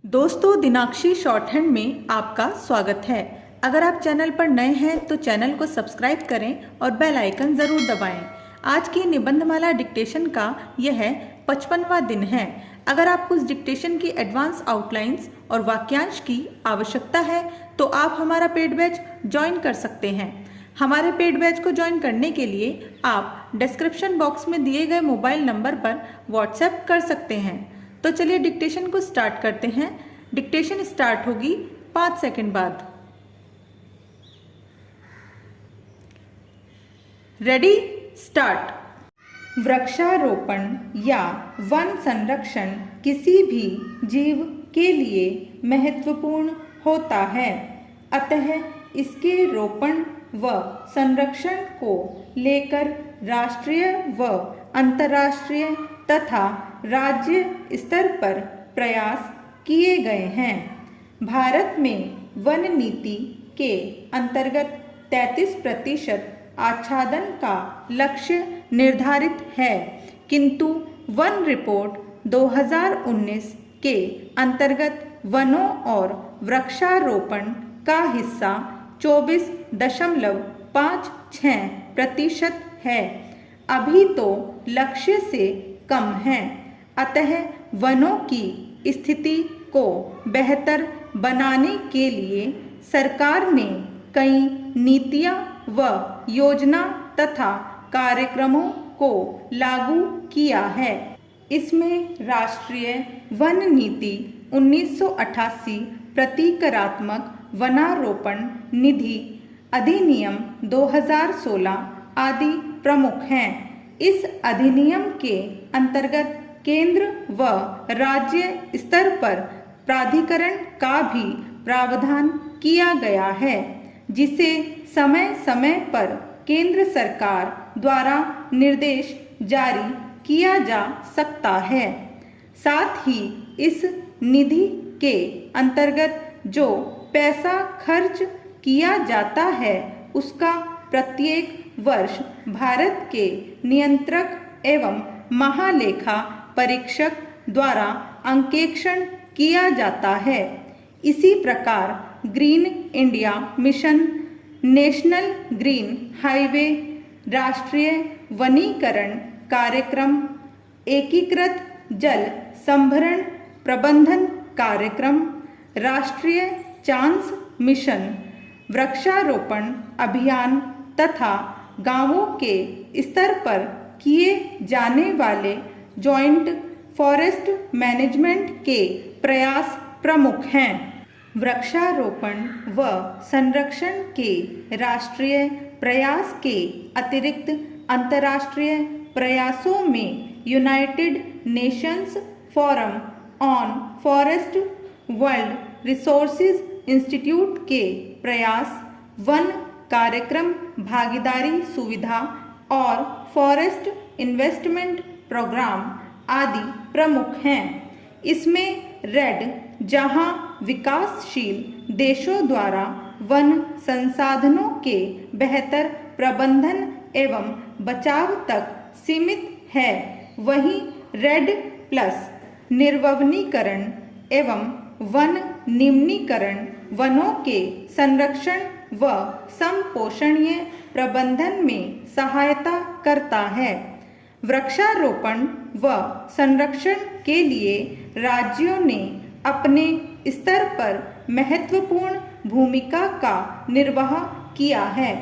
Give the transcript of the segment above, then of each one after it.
दोस्तों, दिनाक्षी short hand में आपका स्वागत है। अगर आप चैनल पर नए हैं तो चैनल को सब्सक्राइब करें और बेल आइकन ज़रूर दबाएं। आज की निबंधमाला डिक्टेशन का यह 55वां दिन है। अगर आपको इस डिक्टेशन की एडवांस आउटलाइंस और वाक्यांश की आवश्यकता है तो आप हमारा पेड बैच ज्वाइन कर सकते हैं। हमारे पेड बैच को ज्वाइन करने के लिए आप डिस्क्रिप्शन बॉक्स में दिए गए मोबाइल नंबर पर व्हाट्सएप कर सकते हैं। तो चलिए डिक्टेशन को स्टार्ट करते हैं। डिक्टेशन स्टार्ट होगी 5 सेकंड बाद। Ready, start. वृक्षारोपण या वन संरक्षण किसी भी जीव के लिए महत्वपूर्ण होता है, अतः इसके रोपण व संरक्षण को लेकर राष्ट्रीय व अंतर्राष्ट्रीय तथा राज्य स्तर पर प्रयास किए गए हैं। भारत में वन नीति के अंतर्गत 33% आच्छादन का लक्ष्य निर्धारित है, किंतु वन रिपोर्ट 2019 के अंतर्गत वनों और वृक्षारोपण का हिस्सा 24.56% है। अभी तो लक्ष्य से कम है, अतः वनों की स्थिति को बेहतर बनाने के लिए सरकार ने कई नीतियां व योजना तथा कार्यक्रमों को लागू किया है। इसमें राष्ट्रीय वन नीति 1988, प्रतीकात्मक वनारोपण निधि अधिनियम 2016 आदि प्रमुख हैं। इस अधिनियम के अंतर्गत केंद्र व राज्य स्तर पर प्राधिकरण का भी प्रावधान किया गया है, जिसे समय समय पर केंद्र सरकार द्वारा निर्देश जारी किया जा सकता है। साथ ही इस निधि के अंतर्गत जो पैसा खर्च किया जाता है, उसका प्रत्येक वर्ष भारत के नियंत्रक एवं महालेखा परीक्षक द्वारा अंकेक्षण किया जाता है। इसी प्रकार green India mission, national green highway, राष्ट्रीय वनीकरण कार्यक्रम, एकीकृत जल संभरण प्रबंधन कार्यक्रम, राष्ट्रीय चांस मिशन, वृक्षारोपण अभियान तथा गांवों के स्तर पर किए जाने वाले जॉइंट फॉरेस्ट मैनेजमेंट के प्रयास प्रमुख हैं। वृक्षारोपण व संरक्षण के राष्ट्रीय प्रयास के अतिरिक्त अंतर्राष्ट्रीय प्रयासों में United Nations forum on forest, world resources institute के प्रयास, वन कार्यक्रम भागीदारी सुविधा और फॉरेस्ट इन्वेस्टमेंट प्रोग्राम आदि प्रमुख हैं। इसमें रेड, जहां विकासशील देशों द्वारा वन संसाधनों के बेहतर प्रबंधन एवं बचाव तक सीमित है, वहीं रेड प्लस निर्वनीकरण एवं वन निम्नीकरण वनों के संरक्षण व संपोषणीय प्रबंधन में सहायता करता है। वृक्षारोपण व संरक्षण के लिए राज्यों ने अपने स्तर पर महत्वपूर्ण भूमिका का निर्वाह किया है।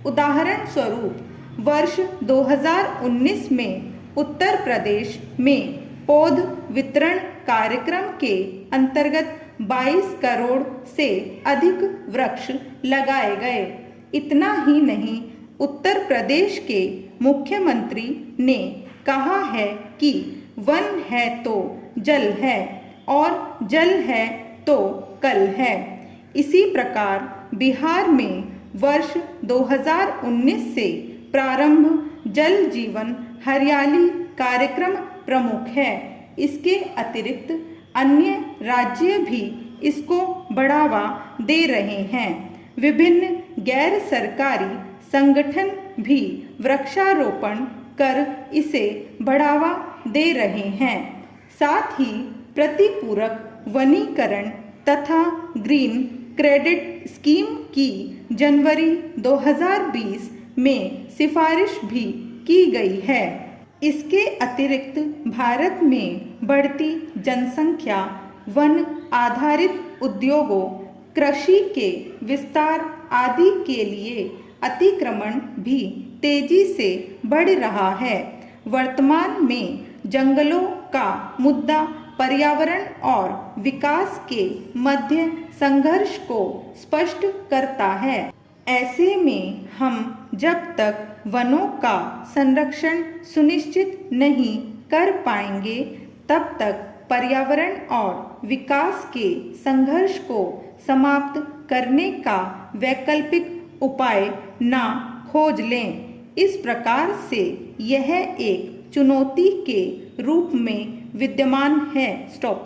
उदाहरण स्वरूप वर्ष 2019 में उत्तर प्रदेश में पौध वितरण कार्यक्रम के अंतर्गत 22 करोड़ से अधिक वृक्ष लगाए गए। इतना ही नहीं, उत्तर प्रदेश के मुख्यमंत्री ने कहा है कि वन है तो जल है और जल है तो कल है। इसी प्रकार बिहार में वर्ष 2019 से प्रारंभ जल जीवन हरियाली कार्यक्रम प्रमुख है। इसके अतिरिक्त अन्य राज्य भी इसको बढ़ावा दे रहे हैं। विभिन्न गैर सरकारी संगठन भी वृक्षारोपण कर इसे बढ़ावा दे रहे हैं। साथ ही प्रतिपूरक वनीकरण तथा ग्रीन क्रेडिट स्कीम की जनवरी 2020 में सिफारिश भी की गई है। इसके अतिरिक्त भारत में बढ़ती जनसंख्या, वन आधारित उद्योगों, कृषि के विस्तार आदि के लिए अतिक्रमण भी तेजी से बढ़ रहा है। वर्तमान में जंगलों का मुद्दा पर्यावरण और विकास के मध्य संघर्ष को स्पष्ट करता है। ऐसे में हम जब तक वनों का संरक्षण सुनिश्चित नहीं कर पाएंगे, तब तक पर्यावरण और विकास के संघर्ष को समाप्त करने का वैकल्पिक उपाय ना खोज लें। इस प्रकार से यह एक चुनौती के रूप में विद्यमान है। स्टॉप।